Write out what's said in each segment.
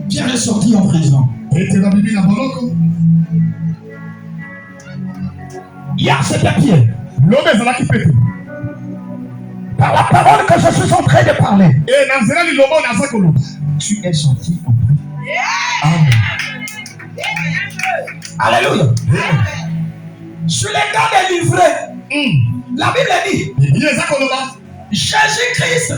Pierre est sorti en prison. Hier, c'était Pierre. Par la parole que je suis en train de parler, tu es sorti en prison. Amen. Alléluia. Sur les cas délivrés, la Bible dit Jésus-Christ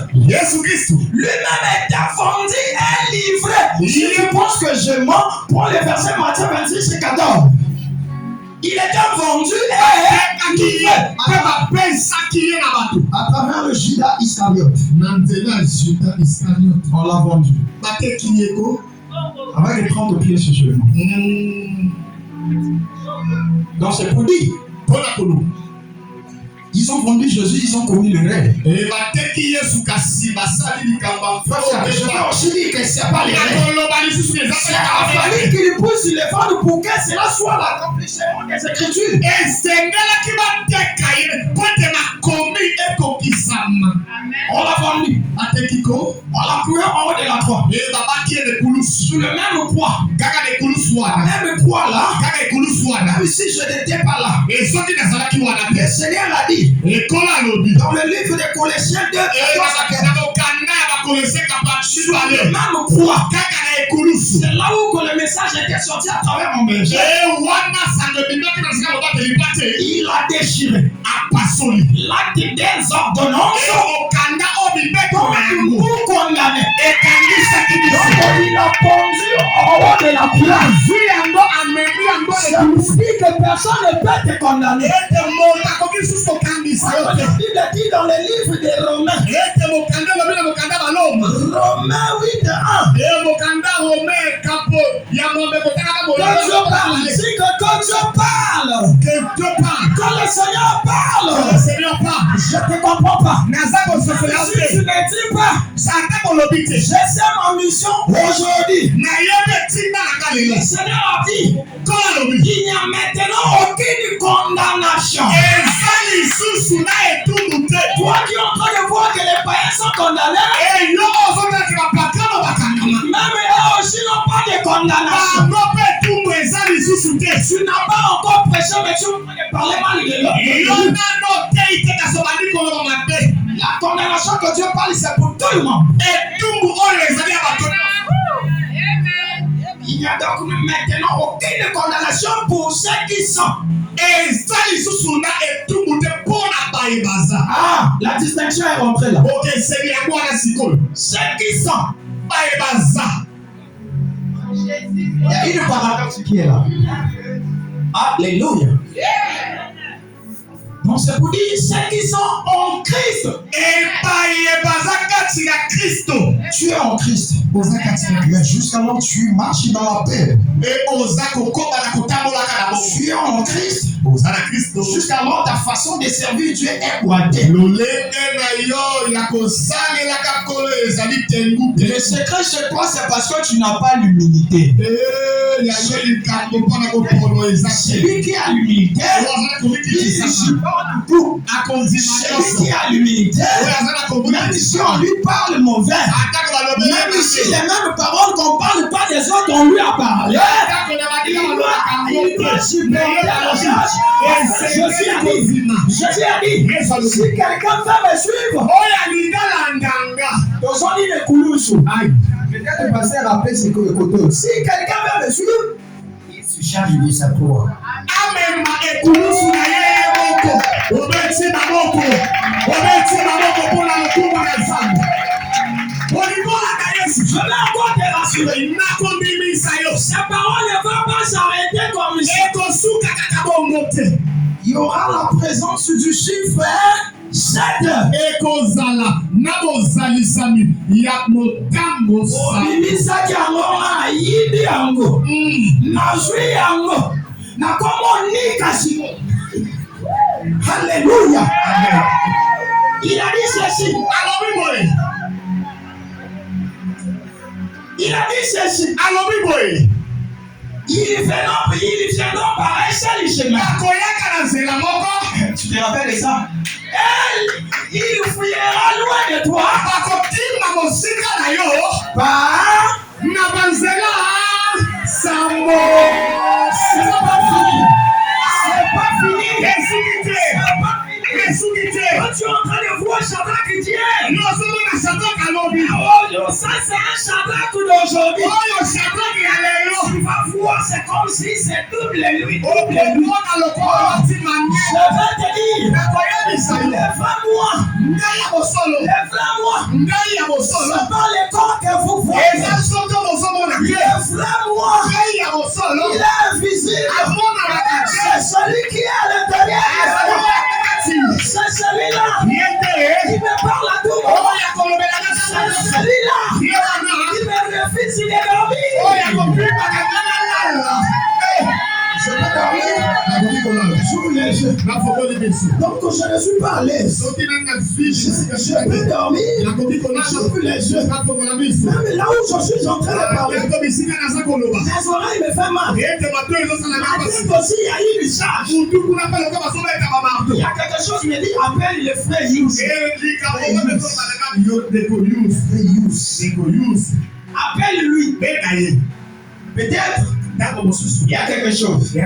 lui-même était vendu et livré. Si tu penses que je mens, prends les versets Matthieu 26 et 14. Il était vendu et livré à travers le Judas Iscariote. On l'a vendu avec les 30 pieds sur chemin. Donc c'est pour dire. Ils ont vendu Jésus, ils ont commis le rêve. Je vais aussi dire que ce n'est pas les rêves. C'est la famille qui lui pousse sur les femmes pour que cela soit l'accomplissement des Écritures. On l'a vendu. On l'a cloué en haut de la croix. Sur le même poids. Même poids là. Même si je n'étais pas là. Le Seigneur l'a dit. Dans le livre des Colossiens 2, sur le même poids. C'est là où que le message était sorti à travers mon berger. Il a déchiré. L'acte des ordonnances pour condamner. Il a pendu en haut de la croix. C'est pour dire que personne ne peut te condamner. La Bible dit dans le livre des Romains. Romains 8 1. Quand le Seigneur parle, je ne te comprends pas. Si tu ne dis pas, je sais ma mission aujourd'hui. Le Seigneur a dit, il n'y a maintenant aucune condamnation. Toi qui es en train de voir que les païens sont condamnés, même eux aussi n'ont pas de condamnation. Tu n'as pas encore prêché, mais tu es en train de parler mal de l'autre. La condamnation que Dieu parle, c'est pour tout le monde. Il n'y a donc maintenant aucune condamnation pour ceux qui sont. Ah, la distinction est rentrée là. Ceux qui sont. Il y a une paradoxe qui est là. Alléluia. Donc c'est pour dire ceux qui sont en Christ. Tu es en Christ. Mais jusqu'alors tu marches dans la paix. Tu es en Christ. Jusqu'alors ta façon de servir Dieu est boitée. Le secret chez toi c'est parce que tu n'as pas l'humilité. Celui qui a l'humilité, il supporte tout. Celui qui a l'humilité, même si on lui parle mauvais, même si les mêmes paroles qu'on ne parle pas des autres, on lui a parlé, il doit supporter la charge. Jésus a dit, si quelqu'un veut me suivre, peut-être le pasteur rappelle ce que le côté. Si quelqu'un veut me suivre, il se charge de sa croix. Je vais encore te rassurer. Sa parole ne va pas s'arrêter comme ça. Il y aura la présence du chiffre 7. Obimisaki yango ayibi yango nazwi yango nakomonika siko. Alléluia. Il a dit ceci. Il a dit ceci. Ils viendront par un seul chemin. Tu te rappelles de ça? Il fouillera loin de toi. Par Sambo. C'est pas fini. C'est pas fini. Quand tu es en train de voir Shadrach qui dit, oh, ça c'est un Shadrach d'aujourd'hui. Tu vas voir, c'est comme si c'est double lui. Je vais te dire, lève-moi. Lève-moi. C'est pas le corps que vous voyez. Lève-moi. Il est invisible. C'est celui qui est à l'intérieur. C'est celui-là qui me parle à tout moment. C'est celui-là qui me refuse de dormir. Je peux dormir. Donc je ne suis pas à l'aise. Je peux dormir. J'ouvre les yeux. Même là où je suis en train de parler, mes oreilles me font mal. Ma tête aussi, il y a une charge. Il y a quelque chose qui me dit, appelle le frère Yous. Appelle-lui. Peut-être. Il y a quelque chose. Oh, je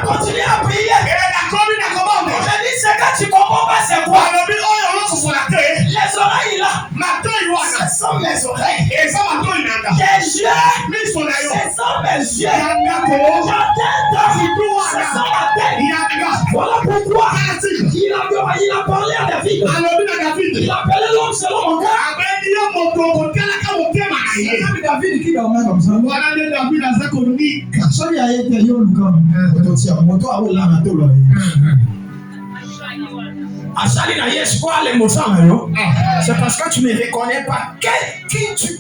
continue à prier. Je dis, c'est quand tu comprends pas, c'est quoi? Les oreilles là. Ce sont mes oreilles. Les yeux. Ce sont mes yeux. La tête. Ce sont ma tête. Voilà pourquoi il a parlé à David. Il a appelé l'homme selon mon cœur. C'est même David qui dormait comme ça. C'est parce que tu ne reconnais pas qui tu es.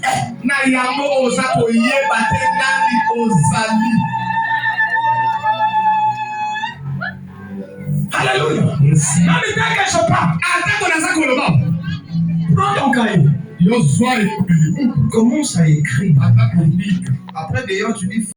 Alléluia. Non, mais dès que je parle, prends ton cahier. Commence à écrire. Après d'ailleurs, tu dis